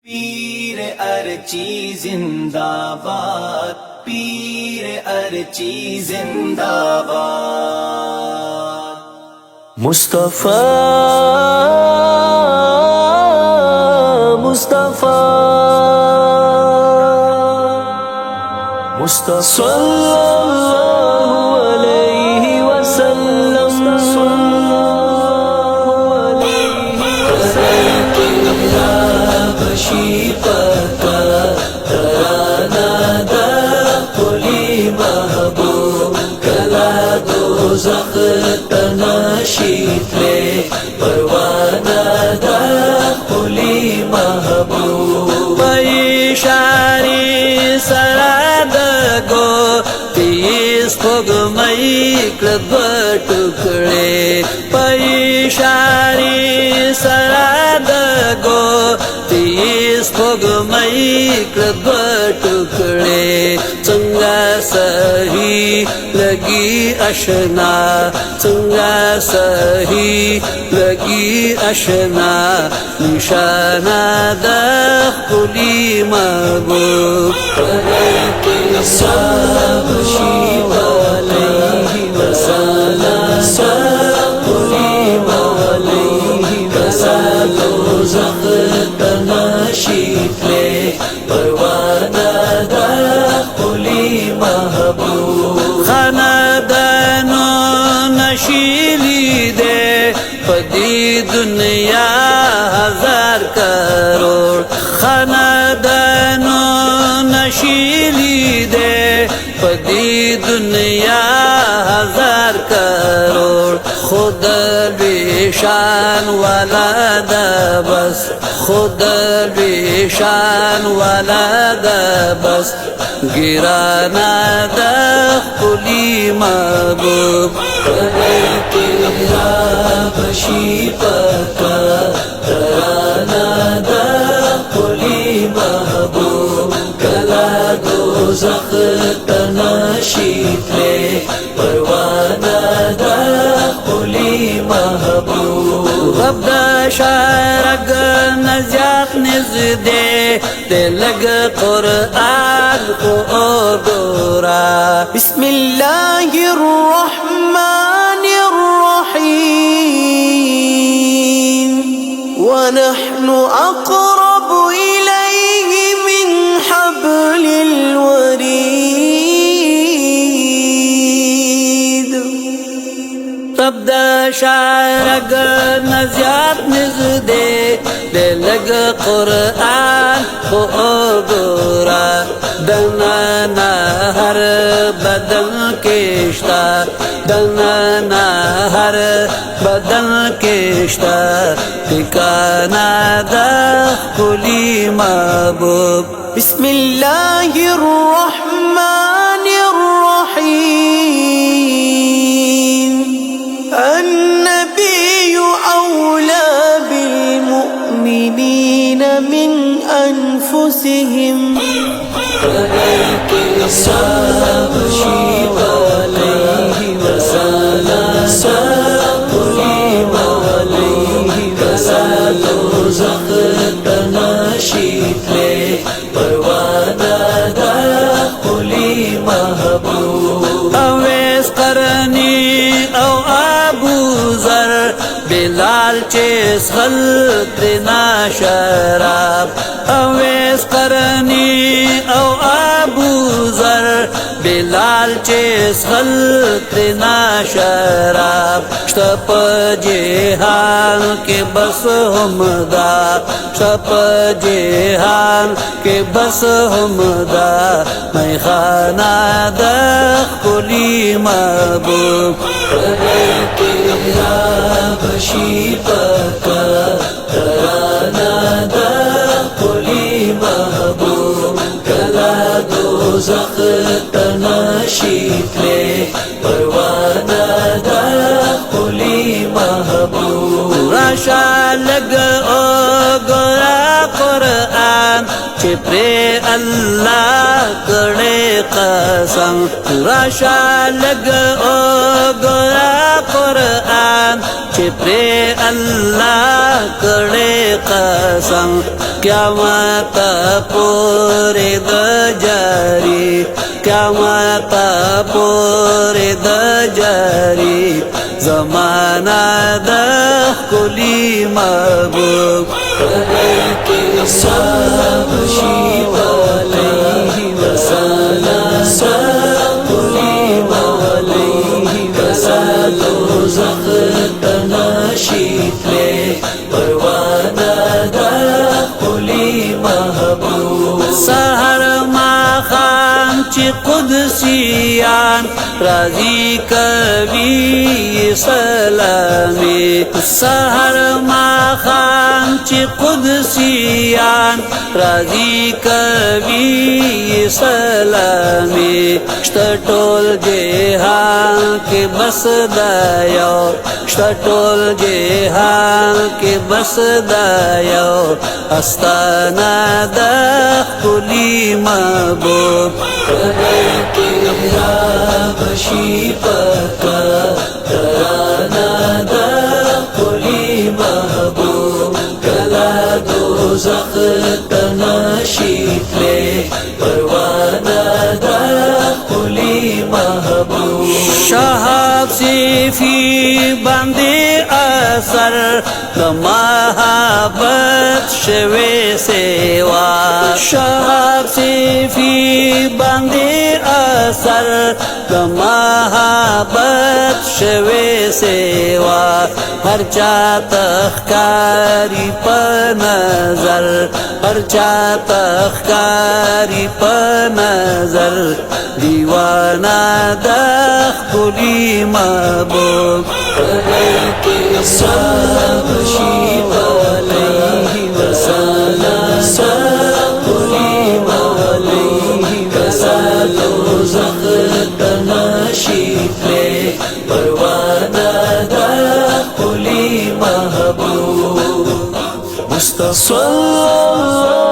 पीर अर्ची जिंदाबाद, पीर अर्ची जिंदाबाद। मुस्तफा मुस्तफा मुस्तफा सल्लल्लाहु अलैहि वसल्लम। शीतले परवाना दा खुली महबूब। पैशारी सराद गो तीस फुगमई टुकड़े। पैशारी सराद गो तीस फुगमई टुकड़े। चंगा सही लगी अशना, चंगा सही लगी अशना। निशाना दखुली महबूब। सब शिवा अलैहि वसल्लम, सब शिवा अलैहि वसल्लम। जना शीतले परवाना दा खुली महबूब। खानदानो नशीली दे पदी दुनिया हजार करोड़। खानदानो नशीली दे पदी दुनिया हजार करोड़। खुद बेशान वाला दा बस, खुद बेशान वाला दा बस। गिराना दा खुली महबूब। बशी पका तराना दा खुली महबूब। गला दो ज़ख तना शीतले परवाना दा खुली महबूब। रब्दा शारग नजात निज़दे तिलग कुरआन को गोरा। बिस्मिल्लाहिर्रहमानिर्रहीम। वनह्न अक़रब इलैहि मिन हब्लिल वरीद। तब्दा शारग नजात निज़दे दिलग कुरआन को गोरा। दना हर बदन केश्ता, दना हर बदन केश्ता। ठिकाना दा खुली महबूब। बिस्मिल्लाहिर्रहमानिर्रहीम। अन्नबी औला बिलमुमिनीन मिन अनफुसिहिम। सब शिवा अलैहि वसल्लम, सब शिवा अलैहि वसल्लम। ज़ख तना शीतले परवाना दा खुली महबूब। अवैस करनी औ अबू ज़र बिलाल चेस खल्तना शराब। अवैस करनी औ अबू ज़र बिलाल चेस खल्तना शराब। शप जेहान के बस हमदा, शप जेहान के बस हमदा। मैं खाना दखुली महबूब। बशी पका तराना दा खुली महबूब। गला दो ज़ख तना शीतले परवाना दा खुली महबूब। राशा लग ओ गोरा कुरआन चिप्रे अल्लाह करे कसम। राशा लग ओ गोरा कुरआन चिप्रे अल्लाह करे कसम। قیامت پورې د جاری قیامت پورې د جاری زمانہ د ښکلي محبوب سلام شي علیه وسلم سلام علیه وسلم دوزخ ته نشي تللی پروانه د ښکلي محبوب سحر ماښام چې قدسیان راضي کوي سلامي سحر ماښام چې قدسیان راضي کوي سلامي شته ټول جهان کې بس دا یو شته ټول جهان کې بس دا یو استانه د ښکلي محبوب بشي پکا ترانا دا ښکلي محبوب کلا دوزخ ته نشي تللی پروانه دا ښکلي محبوب شهاب سیفی باندې اثر د محبت شوی سیوا شهاب سیفی باندې اثر د محبت شوی سیوا هر چا تخکاری په نظر هر چا تخکاری په نظر دیوانا د ښکلي محبوب سلام شي علیه وسلم سلام علیه وسلم دوزخ ته نشي تللی پروانه د ښکلي محبوب مصطفی